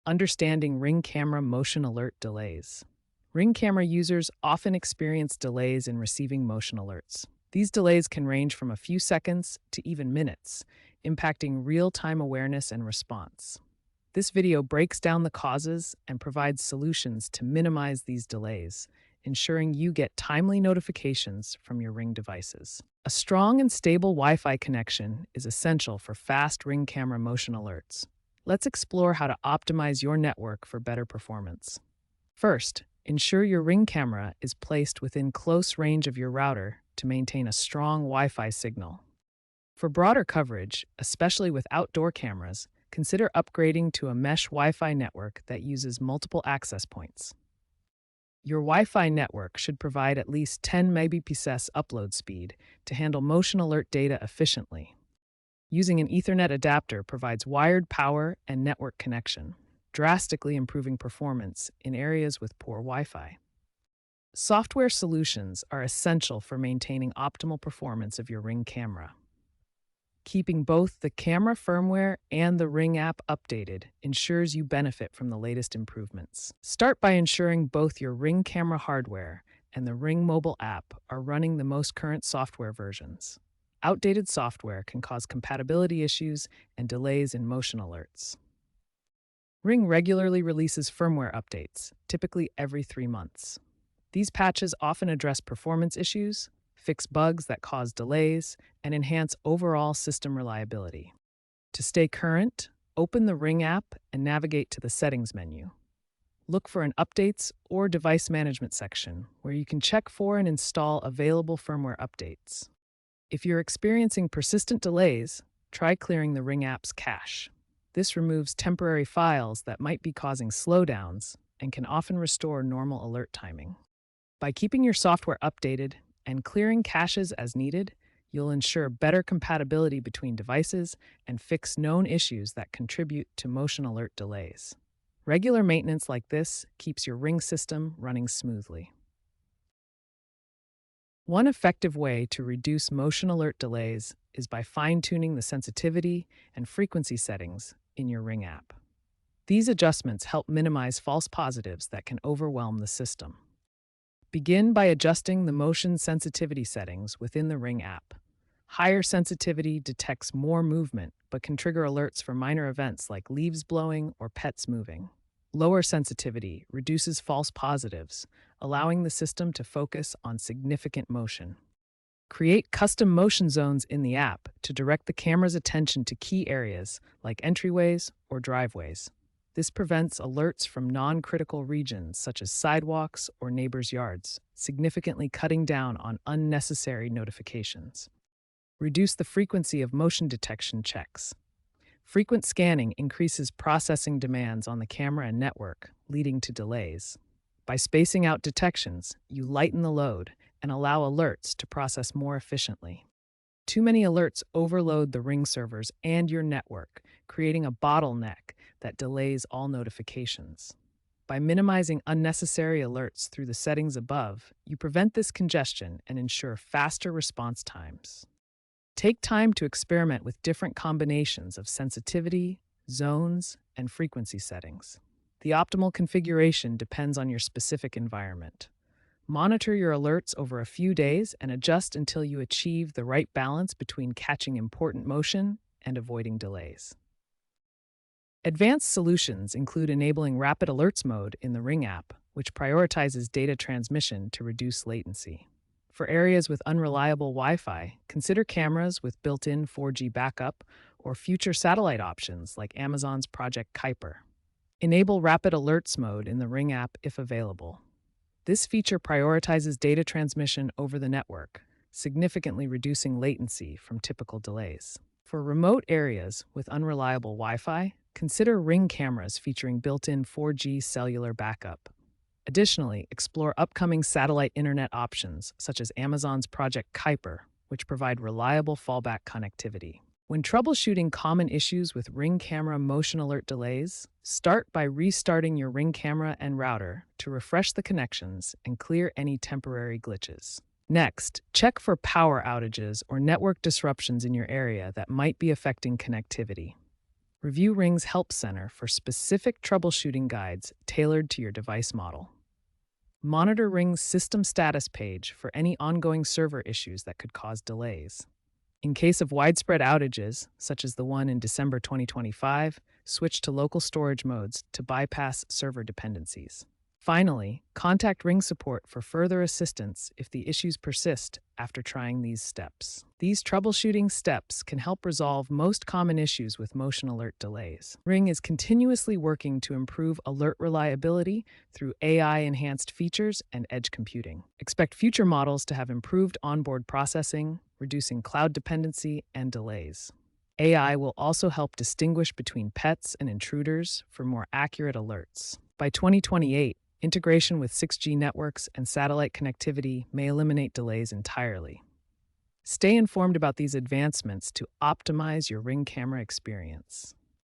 Understanding Ring camera motion alert delays. Ring camera users often experience delays in receiving motion alerts. These delays can range from a few seconds to even minutes, impacting real-time awareness and response. This video breaks down the causes and provides solutions to minimize these delays, ensuring you get timely notifications from your Ring devices. A strong and stable Wi-Fi connection is essential for fast Ring camera motion alerts. Let's explore how to optimize your network for better performance. First, ensure your Ring camera is placed within close range of your router to maintain a strong Wi-Fi signal. For broader coverage, especially with outdoor cameras, consider upgrading to a mesh Wi-Fi network that uses multiple access points. Your Wi-Fi network should provide at least 10 Mbps upload speed to handle motion alert data efficiently. Using an Ethernet adapter provides wired power and network connection, drastically improving performance in areas with poor Wi-Fi. Software solutions are essential for maintaining optimal performance of your Ring camera. Keeping both the camera firmware and the Ring app updated ensures you benefit from the latest improvements. Start by ensuring both your Ring camera hardware and the Ring mobile app are running the most current software versions. Outdated software can cause compatibility issues and delays in motion alerts. Ring regularly releases firmware updates, typically every 3 months. These patches often address performance issues, fix bugs that cause delays, and enhance overall system reliability. To stay current, open the Ring app and navigate to the Settings menu. Look for an Updates or Device Management section where you can check for and install available firmware updates. If you're experiencing persistent delays, try clearing the Ring app's cache. This removes temporary files that might be causing slowdowns and can often restore normal alert timing. By keeping your software updated and clearing caches as needed, you'll ensure better compatibility between devices and fix known issues that contribute to motion alert delays. Regular maintenance like this keeps your Ring system running smoothly. One effective way to reduce motion alert delays is by fine-tuning the sensitivity and frequency settings in your Ring app. These adjustments help minimize false positives that can overwhelm the system. Begin by adjusting the motion sensitivity settings within the Ring app. Higher sensitivity detects more movement but can trigger alerts for minor events like leaves blowing or pets moving. Lower sensitivity reduces false positives, allowing the system to focus on significant motion. Create custom motion zones in the app to direct the camera's attention to key areas like entryways or driveways. This prevents alerts from non-critical regions such as sidewalks or neighbors' yards, significantly cutting down on unnecessary notifications. Reduce the frequency of motion detection checks. Frequent scanning increases processing demands on the camera and network, leading to delays. By spacing out detections, you lighten the load and allow alerts to process more efficiently. Too many alerts overload the Ring servers and your network, creating a bottleneck that delays all notifications. By minimizing unnecessary alerts through the settings above, you prevent this congestion and ensure faster response times. Take time to experiment with different combinations of sensitivity, zones, and frequency settings. The optimal configuration depends on your specific environment. Monitor your alerts over a few days and adjust until you achieve the right balance between catching important motion and avoiding delays. Advanced solutions include enabling Rapid Alerts mode in the Ring app, which prioritizes data transmission to reduce latency. For areas with unreliable Wi-Fi, consider cameras with built-in 4G backup or future satellite options like Amazon's Project Kuiper. Enable Rapid Alerts mode in the Ring app if available. This feature prioritizes data transmission over the network, significantly reducing latency from typical delays. For remote areas with unreliable Wi-Fi, consider Ring cameras featuring built-in 4G cellular backup. Additionally, explore upcoming satellite internet options such as Amazon's Project Kuiper, which provide reliable fallback connectivity. When troubleshooting common issues with Ring camera motion alert delays, start by restarting your Ring camera and router to refresh the connections and clear any temporary glitches. Next, check for power outages or network disruptions in your area that might be affecting connectivity. Review Ring's Help Center for specific troubleshooting guides tailored to your device model. Monitor Ring's system status page for any ongoing server issues that could cause delays. In case of widespread outages, such as the one in December 2025, switch to local storage modes to bypass server dependencies. Finally, contact Ring support for further assistance if the issues persist after trying these steps. These troubleshooting steps can help resolve most common issues with motion alert delays. Ring is continuously working to improve alert reliability through AI-enhanced features and edge computing. Expect future models to have improved onboard processing, reducing cloud dependency and delays. AI will also help distinguish between pets and intruders for more accurate alerts. By 2028, integration with 6G networks and satellite connectivity may eliminate delays entirely. Stay informed about these advancements to optimize your Ring camera experience.